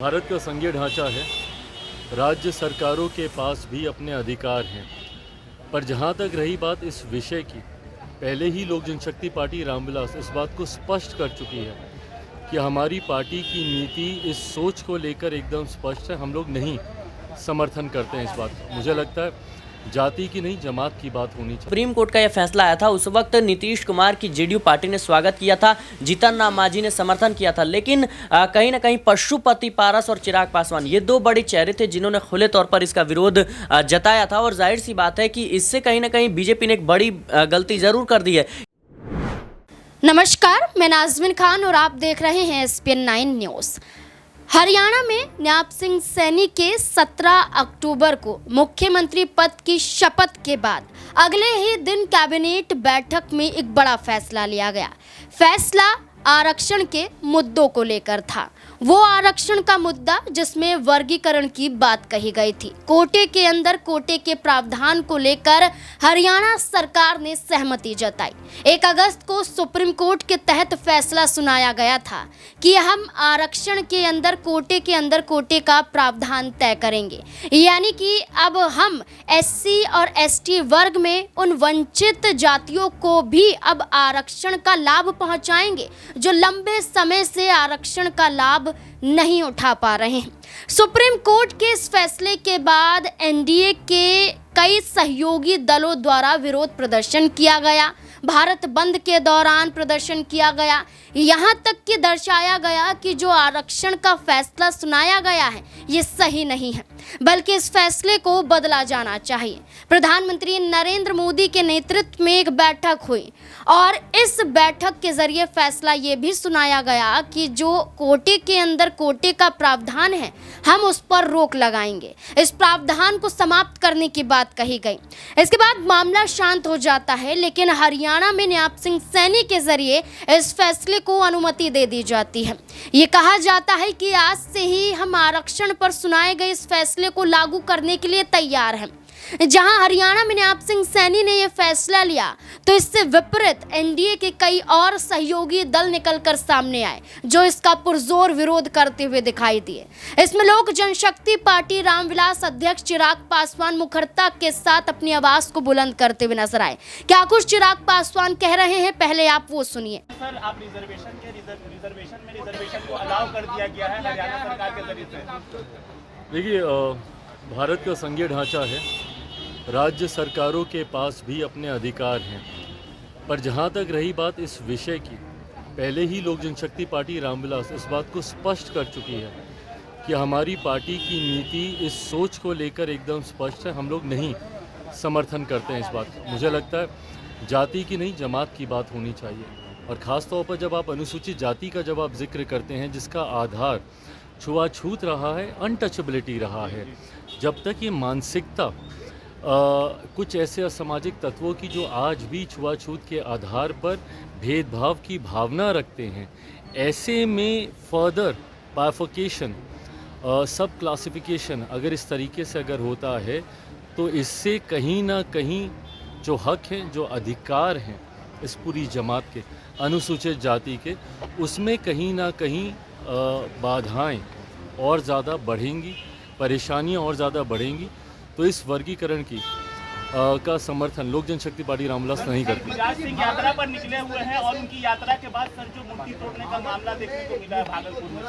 भारत का संघीय ढांचा है, राज्य सरकारों के पास भी अपने अधिकार हैं। पर जहां तक रही बात इस विषय की, पहले ही लोक जनशक्ति पार्टी रामविलास इस बात को स्पष्ट कर चुकी है कि हमारी पार्टी की नीति इस सोच को लेकर एकदम स्पष्ट है। हम लोग नहीं समर्थन करते हैं इस बात को। मुझे लगता है जाति की नहीं, जमात की बात होनी चाहिए। सुप्रीम कोर्ट का यह फैसला आया था, उस वक्त नीतीश कुमार की जेडीयू पार्टी ने स्वागत किया था, जीतन राम मांझी ने समर्थन किया था, लेकिन कहीं ना कहीं पशुपति पारस और चिराग पासवान ये दो बड़े चेहरे थे जिन्होंने खुले तौर पर इसका विरोध जताया था। और जाहिर सी बात है कि इससे कहीं ना कहीं बीजेपी ने एक बड़ी गलती जरूर कर दी है। नमस्कार, मैं नाज़मीन खान और आप देख रहे हैं SPN 9 न्यूज़। हरियाणा में न्याप सिंह सैनी के 17 अक्टूबर को मुख्यमंत्री पद की शपथ के बाद अगले ही दिन कैबिनेट बैठक में एक बड़ा फैसला लिया गया। फैसला आरक्षण के मुद्दों को लेकर था। वो आरक्षण का मुद्दा जिसमें वर्गीकरण की बात कही गई थी। कोटे के अंदर कोटे के प्रावधान को लेकर हरियाणा सरकार ने सहमति जताई। 1 अगस्त को सुप्रीम कोर्ट के तहत फैसला सुनाया गया था कि हम आरक्षण के अंदर कोटे का प्रावधान तय करेंगे, यानी कि अब हम SC और ST वर्ग में उन वंचित जातियों को भी अब आरक्षण का लाभ पहुंचाएंगे जो लंबे समय से आरक्षण का लाभ नहीं उठा पा रहे हैं। सुप्रीम कोर्ट के इस फैसले के बाद NDA के कई सहयोगी दलों द्वारा विरोध प्रदर्शन किया गया। भारत बंद के दौरान प्रदर्शन किया गया। यहाँ तक कि दर्शाया गया कि जो आरक्षण का फैसला सुनाया गया है ये सही नहीं है, बल्कि इस फैसले को बदला जाना चाहिए। प्रधानमंत्री नरेंद्र मोदी के नेतृत्व में एक बैठक हुई और इस बैठक के जरिए फैसला ये भी सुनाया गया कि जो कोटे के अंदर कोटे का प्रावधान है हम उस पर रोक लगाएंगे। इस प्रावधान को समाप्त करने की बात कही गई। इसके बाद मामला शांत हो जाता है, लेकिन हरियाणा में न्याप सिंह सैनी के जरिए इस फैसले को अनुमति दे दी जाती है। ये कहा जाता है कि आज से ही हम आरक्षण पर सुनाए गए इस फैसले को लागू करने के लिए तैयार हैं। जहां हरियाणा में न्याप सिंह सैनी ने यह फैसला लिया तो इससे विपरीत NDA के कई और सहयोगी दल निकलकर सामने आए जो इसका पुरजोर विरोध करते हुए दिखाई दिए। इसमें लोक जनशक्ति पार्टी रामविलास अध्यक्ष चिराग पासवान मुखरता के साथ अपनी आवाज को बुलंद करते हुए नजर आए। क्या कुछ चिराग पासवान कह रहे हैं, पहले आप वो सुनिए। सर, आप रिजर्वेशन को अलाउ कर दिया गया है हरियाणा सरकार के जरिए से। देखिए, भारत का संघीय ढांचा है, राज्य सरकारों के पास भी अपने अधिकार हैं। पर जहां तक रही बात इस विषय की, पहले ही लोक जनशक्ति पार्टी रामविलास इस बात को स्पष्ट कर चुकी है कि हमारी पार्टी की नीति इस सोच को लेकर एकदम स्पष्ट है। हम लोग नहीं समर्थन करते हैं इस बात को। मुझे लगता है जाति की नहीं, जमात की बात होनी चाहिए। और ख़ास तौर पर जब आप अनुसूचित जाति का जब आप जिक्र करते हैं जिसका आधार छुआछूत रहा है, अनटचेबिलिटी रहा है, जब तक ये मानसिकता कुछ ऐसे असामाजिक तत्वों की जो आज भी छुआछूत के आधार पर भेदभाव की भावना रखते हैं, ऐसे में फर्दर बाइफर्केशन, सब क्लासिफिकेशन अगर इस तरीके से अगर होता है तो इससे कहीं ना कहीं जो हक हैं, जो अधिकार हैं इस पूरी जमात के, अनुसूचित जाति के, उसमें कहीं ना कहीं बाधाएं और ज़्यादा बढ़ेंगी, परेशानियां और ज़्यादा बढ़ेंगी। तो इस वर्गीकरण की का समर्थन लोक जनशक्ति पार्टी रामविलास नहीं करती। राज सिंह यात्रा पर निकले हुए हैं और उनकी यात्रा के बाद सर जो मूर्ति तोड़ने का मामला देखने को मिला है भागलपुर में,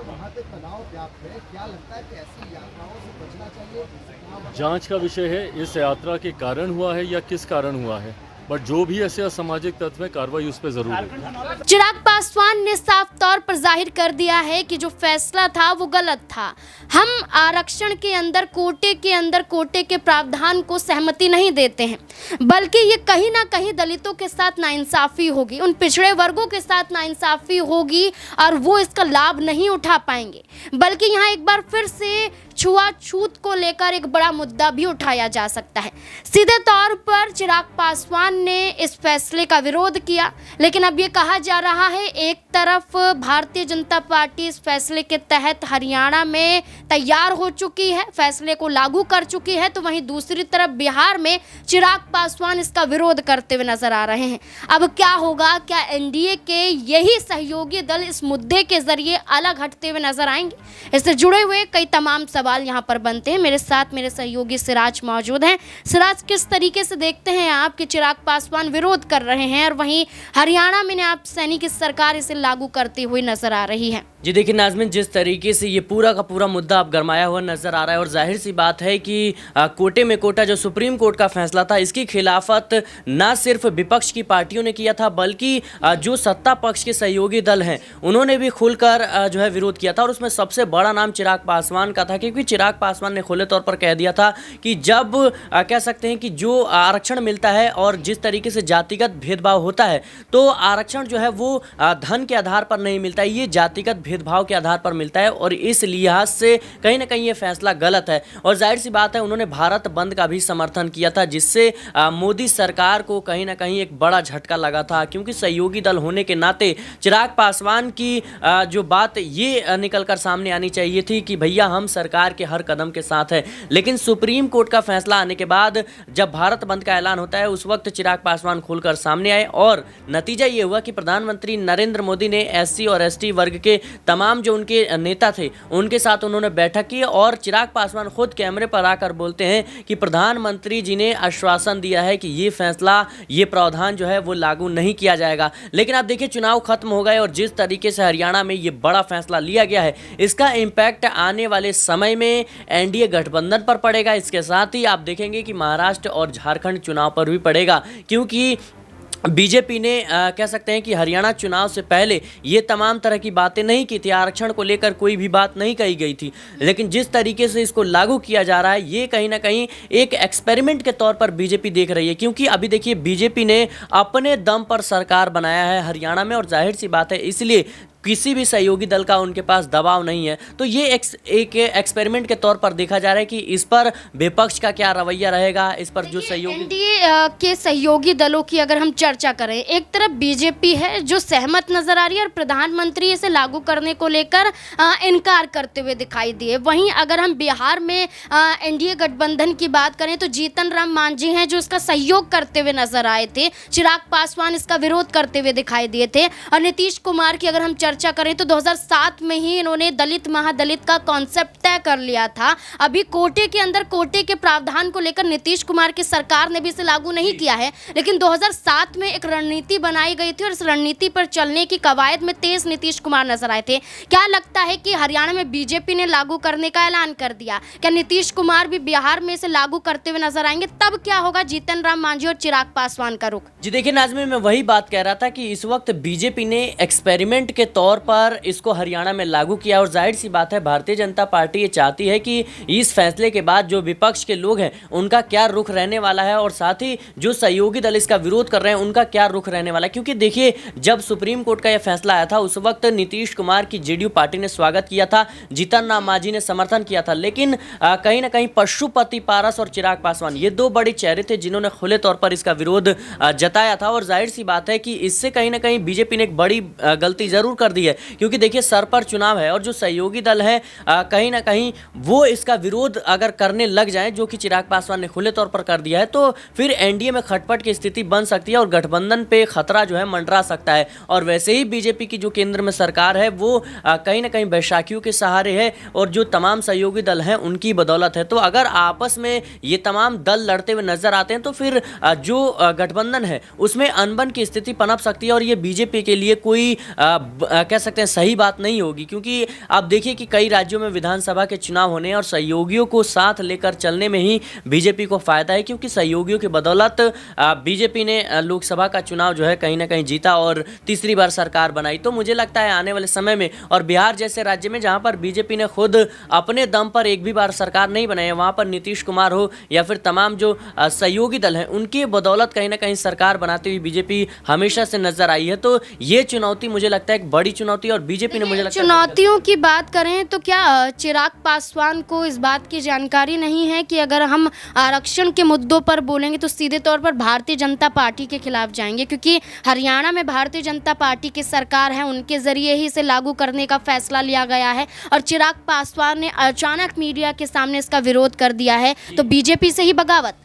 वहाँ पे तनाव व्याप्त है। क्या लगता है कि ऐसी यात्राओं से बचना चाहिए? जांच का विषय है, इस यात्रा के कारण हुआ है या किस कारण हुआ है, बट जो भी ऐसे असामाजिक तत्व है कार्रवाई उस पर जरूर है। चिराग पासवान ने साफ तौर पर जाहिर कर दिया है कि जो फैसला था वो गलत था। हम आरक्षण के अंदर कोटे के प्रावधान को सहमति नहीं देते हैं, बल्कि ये कहीं ना कहीं दलितों के साथ नाइंसाफी होगी, उन पिछड़े वर्गों के साथ नाइंसाफी होगी और वो इसका लाभ नहीं उठा पाएंगे। बल्कि यहाँ एक बार फिर से छुआछूत को लेकर एक बड़ा मुद्दा भी उठाया जा सकता है। सीधे तौर पर चिराग पासवान ने इस फैसले का विरोध किया, लेकिन अब ये कहा जा रहा है एक तरफ भारतीय जनता पार्टी इस फैसले के तहत हरियाणा में तैयार हो चुकी है, फैसले को लागू कर चुकी है, तो वहीं दूसरी तरफ बिहार में चिराग पासवान इसका विरोध करते हुए नजर आ रहे हैं। अब क्या होगा? क्या एनडीए के यही सहयोगी दल इस मुद्दे के जरिए अलग हटते हुए नजर आएंगे? इससे जुड़े हुए कई तमाम सवाल यहाँ पर बनते हैं। मेरे साथ मेरे सहयोगी सिराज मौजूद हैं। सिराज, किस तरीके से देखते हैं आप कि चिराग पासवान विरोध कर रहे हैं और वहीं हरियाणा में न्याय सैनी की सरकार इसे लागू करती हुई नजर आ रही है? जी देखिए नाज़मीन, जिस तरीके से ये पूरा का पूरा मुद्दा अब गरमाया हुआ नज़र आ रहा है और जाहिर सी बात है कि कोटे में कोटा जो सुप्रीम कोर्ट का फैसला था, इसकी खिलाफत ना सिर्फ विपक्ष की पार्टियों ने किया था, बल्कि जो सत्ता पक्ष के सहयोगी दल हैं उन्होंने भी खुलकर जो है विरोध किया था। और उसमें सबसे बड़ा नाम चिराग पासवान का था, क्योंकि चिराग पासवान ने खुले तौर पर कह दिया था कि जब कह सकते हैं कि जो आरक्षण मिलता है और जिस तरीके से जातिगत भेदभाव होता है, तो आरक्षण जो है वो धन के आधार पर नहीं मिलता है, ये जातिगत भेदभाव के आधार पर मिलता है। और इस लिहाज से कहीं ना कहीं ये फैसला गलत है। और जाहिर सी बात है उन्होंने भारत बंद का भी समर्थन किया था, जिससे मोदी सरकार को कहीं ना कहीं एक बड़ा झटका लगा था, क्योंकि सहयोगी दल होने के नाते चिराग पासवान की जो बात ये निकल कर सामने आनी चाहिए थी कि भैया हम सरकार के हर कदम के साथ हैं। लेकिन सुप्रीम कोर्ट का फैसला आने के बाद जब भारत बंद का ऐलान होता है, उस वक्त चिराग पासवान खुलकर सामने आए और नतीजा ये हुआ कि प्रधानमंत्री नरेंद्र मोदी ने एससी और एसटी वर्ग के तमाम जो उनके नेता थे उनके साथ उन्होंने बैठक की और चिराग पासवान खुद कैमरे पर आकर बोलते हैं कि प्रधानमंत्री जी ने आश्वासन दिया है कि ये फैसला, ये प्रावधान जो है वो लागू नहीं किया जाएगा। लेकिन आप देखिए चुनाव खत्म हो गए और जिस तरीके से हरियाणा में ये बड़ा फैसला लिया गया है, इसका इम्पैक्ट आने वाले समय में एनडीए गठबंधन पर पड़ेगा। इसके साथ ही आप देखेंगे कि महाराष्ट्र और झारखंड चुनाव पर भी पड़ेगा, क्योंकि बीजेपी ने कह सकते हैं कि हरियाणा चुनाव से पहले ये तमाम तरह की बातें नहीं की थी, आरक्षण को लेकर कोई भी बात नहीं कही गई थी। लेकिन जिस तरीके से इसको लागू किया जा रहा है, ये कहीं ना कहीं एक एक्सपेरिमेंट के तौर पर बीजेपी देख रही है, क्योंकि अभी देखिए बीजेपी ने अपने दम पर सरकार बनाया है हरियाणा में और जाहिर सी बात है इसलिए किसी भी सहयोगी दल का उनके पास दबाव नहीं है। तो ये एक एक्सपेरिमेंट के तौर पर देखा जा रहा है कि इस पर विपक्ष का क्या रवैया रहेगा, इस पर जो सहयोगी एनडीए के सहयोगी दलों की अगर हम चर्चा करें, एक तरफ बीजेपी है जो सहमत नजर आ रही है और प्रधानमंत्री इसे लागू करने को लेकर इनकार करते हुए दिखाई दिए। वहीं अगर हम बिहार में एनडीए गठबंधन की बात करें तो जीतन राम मांझी हैं जो इसका सहयोग करते हुए नजर आए थे, चिराग पासवान इसका विरोध करते हुए दिखाई दिए थे। और नीतीश कुमार की अगर हम चर्चा करें तो 2007 में ही इन्होंने दलित महादलित का कॉन्सेप्ट तय कर लिया था। अभी कोटे के अंदर कोटे के प्रावधान को लेकर नीतीश कुमार की सरकार ने भी इसे लागू नहीं किया है, लेकिन 2007 में एक रणनीति बनाई गई थी और इस रणनीति पर चलने की कवायद में तेज नीतीश कुमार नजर आए थे। क्या लगता है कि हरियाणा में बीजेपी ने लागू करने का ऐलान कर दिया, क्या नीतीश कुमार भी बिहार में इसे लागू करते हुए नजर आएंगे? तब क्या होगा जीतन राम मांझी और चिराग पासवान का रुख? जी देखिए नाज़मीन, मैं वही बात कह रहा था कि इस वक्त बीजेपी ने एक्सपेरिमेंट के तौर पर इसको हरियाणा में लागू किया और जाहिर सी बात है भारतीय जनता पार्टी ये चाहती है कि इस फैसले के बाद जो विपक्ष के लोग हैं उनका क्या रुख रहने वाला है और साथ ही जो सहयोगी दल इसका विरोध कर रहे हैं उनका क्या रुख रहने वाला है। क्योंकि देखिए जब सुप्रीम कोर्ट का यह फैसला आया था उस वक्त नीतीश कुमार की जेडीयू पार्टी ने स्वागत किया था, जीतन राम मांझी ने समर्थन किया था, लेकिन कहीं ना कहीं पशुपति पारस और चिराग पासवान ये दो बड़े चेहरे थे जिन्होंने खुले तौर पर इसका विरोध जताया था। और जाहिर सी बात है कि इससे कहीं ना कहीं बीजेपी ने एक बड़ी गलती जरूर कर दी है, क्योंकि देखिए सर पर चुनाव है और जो सहयोगी दल है कहीं ना कहीं वो इसका विरोध अगर करने लग जाएं, जो कि चिराग पासवान ने खुले तौर पर कर दिया है, तो फिर एनडीए में खटपट की स्थिति बन सकती है और गठबंधन पे खतरा जो है मंडरा सकता है। और वैसे ही बीजेपी की जो केंद्र में सरकार है वो कहीं ना कहीं बैसाखियों के सहारे है और जो तमाम सहयोगी दल हैं उनकी बदौलत है। तो अगर आपस में ये तमाम दल लड़ते हुए नजर आते हैं तो फिर जो गठबंधन है उसमें अनबन की स्थिति पनप सकती है और ये बीजेपी के लिए कोई कह सकते हैं सही बात नहीं होगी। क्योंकि आप देखिए कि कई राज्यों में विधानसभा के चुनाव होने और सहयोगियों को साथ लेकर चलने में ही बीजेपी को फायदा है, क्योंकि सहयोगियों की बदौलत बीजेपी ने लोकसभा का चुनाव जो है कहीं ना कहीं जीता और तीसरी बार सरकार बनाई। तो मुझे लगता है आने वाले समय में और बिहार जैसे राज्य में जहां पर बीजेपी ने खुद अपने दम पर एक भी बार सरकार नहीं बनाई है, वहां पर नीतीश कुमार हो या फिर तमाम जो सहयोगी दल हैं उनकी बदौलत कहीं ना कहीं सरकार बनाती हुई बीजेपी हमेशा से नजर आई है। तो ये चुनौती मुझे लगता है एक बड़ी बड़ी चुनौती है और बीजेपी ने मुझे लगता है चुनौतियों की बात करें तो क्या चिराग पासवान को इस बात की जानकारी नहीं है कि अगर हम आरक्षण के मुद्दों पर बोलेंगे तो सीधे तौर पर भारतीय जनता पार्टी के खिलाफ जाएंगे, क्योंकि हरियाणा में भारतीय जनता पार्टी की सरकार है, उनके जरिए ही इसे लागू करने का फैसला लिया गया है और चिराग पासवान ने अचानक मीडिया के सामने इसका विरोध कर दिया है, तो बीजेपी से ही बगावत।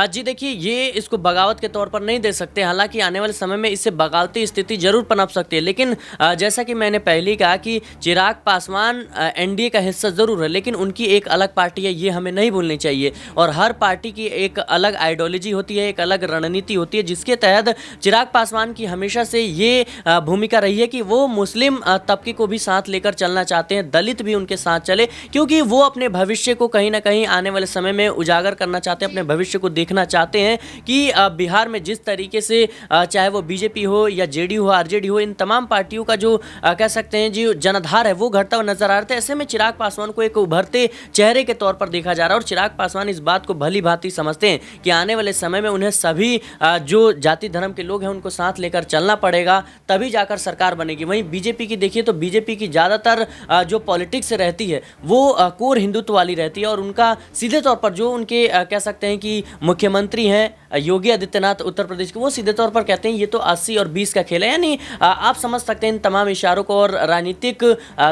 जी देखिए, ये इसको बगावत के तौर पर नहीं दे सकते। हालांकि आने वाले समय में इससे बगावती स्थिति जरूर पनप सकती है, लेकिन जैसा कि मैंने पहले ही कहा कि चिराग पासवान एनडीए का हिस्सा जरूर है, लेकिन उनकी एक अलग पार्टी है, ये हमें नहीं भूलनी चाहिए। और हर पार्टी की एक अलग आइडियोलॉजी होती है, एक अलग रणनीति होती है, जिसके तहत चिराग पासवान की हमेशा से ये भूमिका रही है कि वो मुस्लिम तबके को भी साथ लेकर चलना चाहते हैं, दलित भी उनके साथ चले, क्योंकि वो अपने भविष्य को कहीं ना कहीं आने वाले समय में उजागर करना चाहते हैं, अपने भविष्य को देखना चाहते हैं कि बिहार में जिस तरीके से चाहे वो बीजेपी हो या जेडीयू हो, आरजेडी हो, इन तमाम पार्टियों का जो कह सकते हैं जो जनाधार है वो घटता हुआ नजर आ रहा है। ऐसे में चिराग पासवान को एक उभरते चेहरे के तौर पर देखा जा रहा है और चिराग पासवान इस बात को भली भांति समझते हैं कि आने वाले समय में उन्हें सभी जो जाति धर्म के लोग हैं उनको साथ लेकर चलना पड़ेगा, तभी जाकर सरकार बनेगी। वहीं बीजेपी की देखिए तो बीजेपी की ज़्यादातर जो पॉलिटिक्स रहती है वो कोर हिंदुत्व वाली रहती है और उनका सीधे तौर पर जो उनके कह सकते हैं कि मुख्यमंत्री हैं योगी आदित्यनाथ उत्तर प्रदेश के, वो सीधे तौर पर कहते हैं ये तो 80 और 20 का खेल है। यानी आप समझ सकते हैं इन तमाम इशारों को और राजनीतिक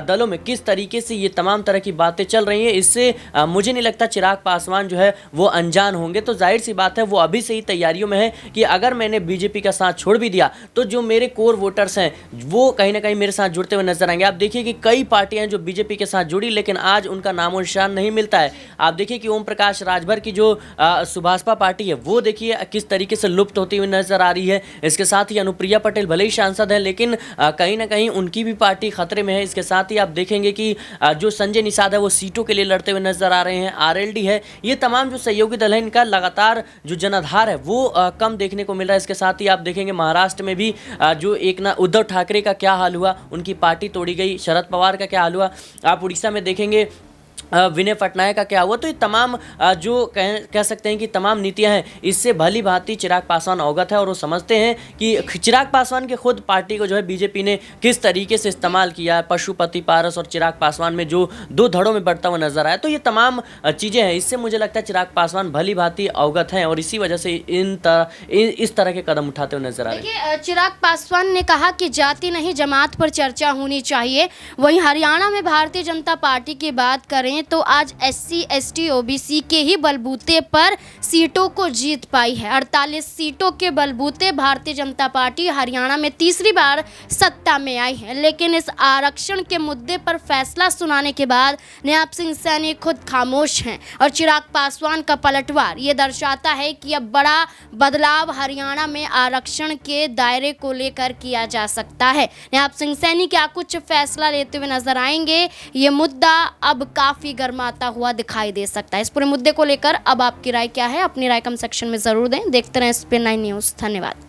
दलों में किस तरीके से ये तमाम तरह की बातें चल रही हैं। इससे मुझे नहीं लगता चिराग पासवान जो है वो अनजान होंगे। तो जाहिर सी बात है वो अभी से ही तैयारियों में है कि अगर मैंने बीजेपी का साथ छोड़ भी दिया तो जो मेरे कोर वोटर्स हैं वो कहीं ना कहीं मेरे साथ जुड़ते हुए नजर आएंगे। आप देखिए कि कई पार्टियां हैं जो बीजेपी के साथ जुड़ी, लेकिन आज उनका नामो निशान नहीं मिलता है। आप देखिए कि ओम प्रकाश राजभर की जो सुभाषपा पार्टी है वो देखिए किस तरीके से लुप्त होती हुई नजर आ रही है। इसके साथ ही अनुप्रिया पटेल भले ही सांसद है, लेकिन कहीं ना कहीं उनकी भी पार्टी खतरे में है। इसके साथ ही आप देखेंगे कि जो संजय निषाद है वो सीटों के लिए लड़ते हुए नजर आ रहे हैं। आरएलडी है, ये तमाम जो सहयोगी दल है इनका लगातार जो जनाधार है वो कम देखने को मिल रहा है। इसके साथ ही आप देखेंगे महाराष्ट्र में भी जो एक ना उद्धव ठाकरे का क्या हाल हुआ, उनकी पार्टी तोड़ी गई, शरद पवार का क्या हाल हुआ। आप उड़ीसा में देखेंगे विनय पटनायक का क्या हुआ। तो ये तमाम जो कह सकते हैं कि तमाम नीतियां हैं, इससे भली भांति चिराग पासवान अवगत है और वो समझते हैं कि चिराग पासवान के खुद पार्टी को जो है बीजेपी ने किस तरीके से इस्तेमाल किया है। पशुपति पारस और चिराग पासवान में जो दो धड़ों में बढ़ता हुआ नजर आया, तो ये तमाम चीज़ें हैं, इससे मुझे लगता है चिराग पासवान भली भांति अवगत हैं और इसी वजह से इस तरह के कदम उठाते हुए नजर आ रहे हैं। चिराग पासवान ने कहा कि जाति नहीं जमात पर चर्चा होनी चाहिए। वहीं हरियाणा में भारतीय जनता पार्टी की बात करें तो आज SC ST OBC के ही बलबूते पर सीटों को जीत पाई है। 48 सीटों के बलबूते भारतीय जनता पार्टी हरियाणा में तीसरी बार सत्ता में आई है, लेकिन इस आरक्षण के मुद्दे पर फैसला सुनाने के बाद न्याप सिंह सैनी खुद खामोश हैं और चिराग पासवान का पलटवार ये दर्शाता है कि अब बड़ा बदलाव हरियाणा में आरक्षण के दायरे को लेकर किया जा सकता है। न्याप सिंह सैनी क्या कुछ फैसला लेते हुए नजर आएंगे, ये मुद्दा अब काफी गर्माता हुआ दिखाई दे सकता है। इस पूरे मुद्दे को लेकर अब आपकी राय क्या है? अपनी राय कमेंट सेक्शन में जरूर दें। देखते रहें SPN9 न्यूज़। धन्यवाद।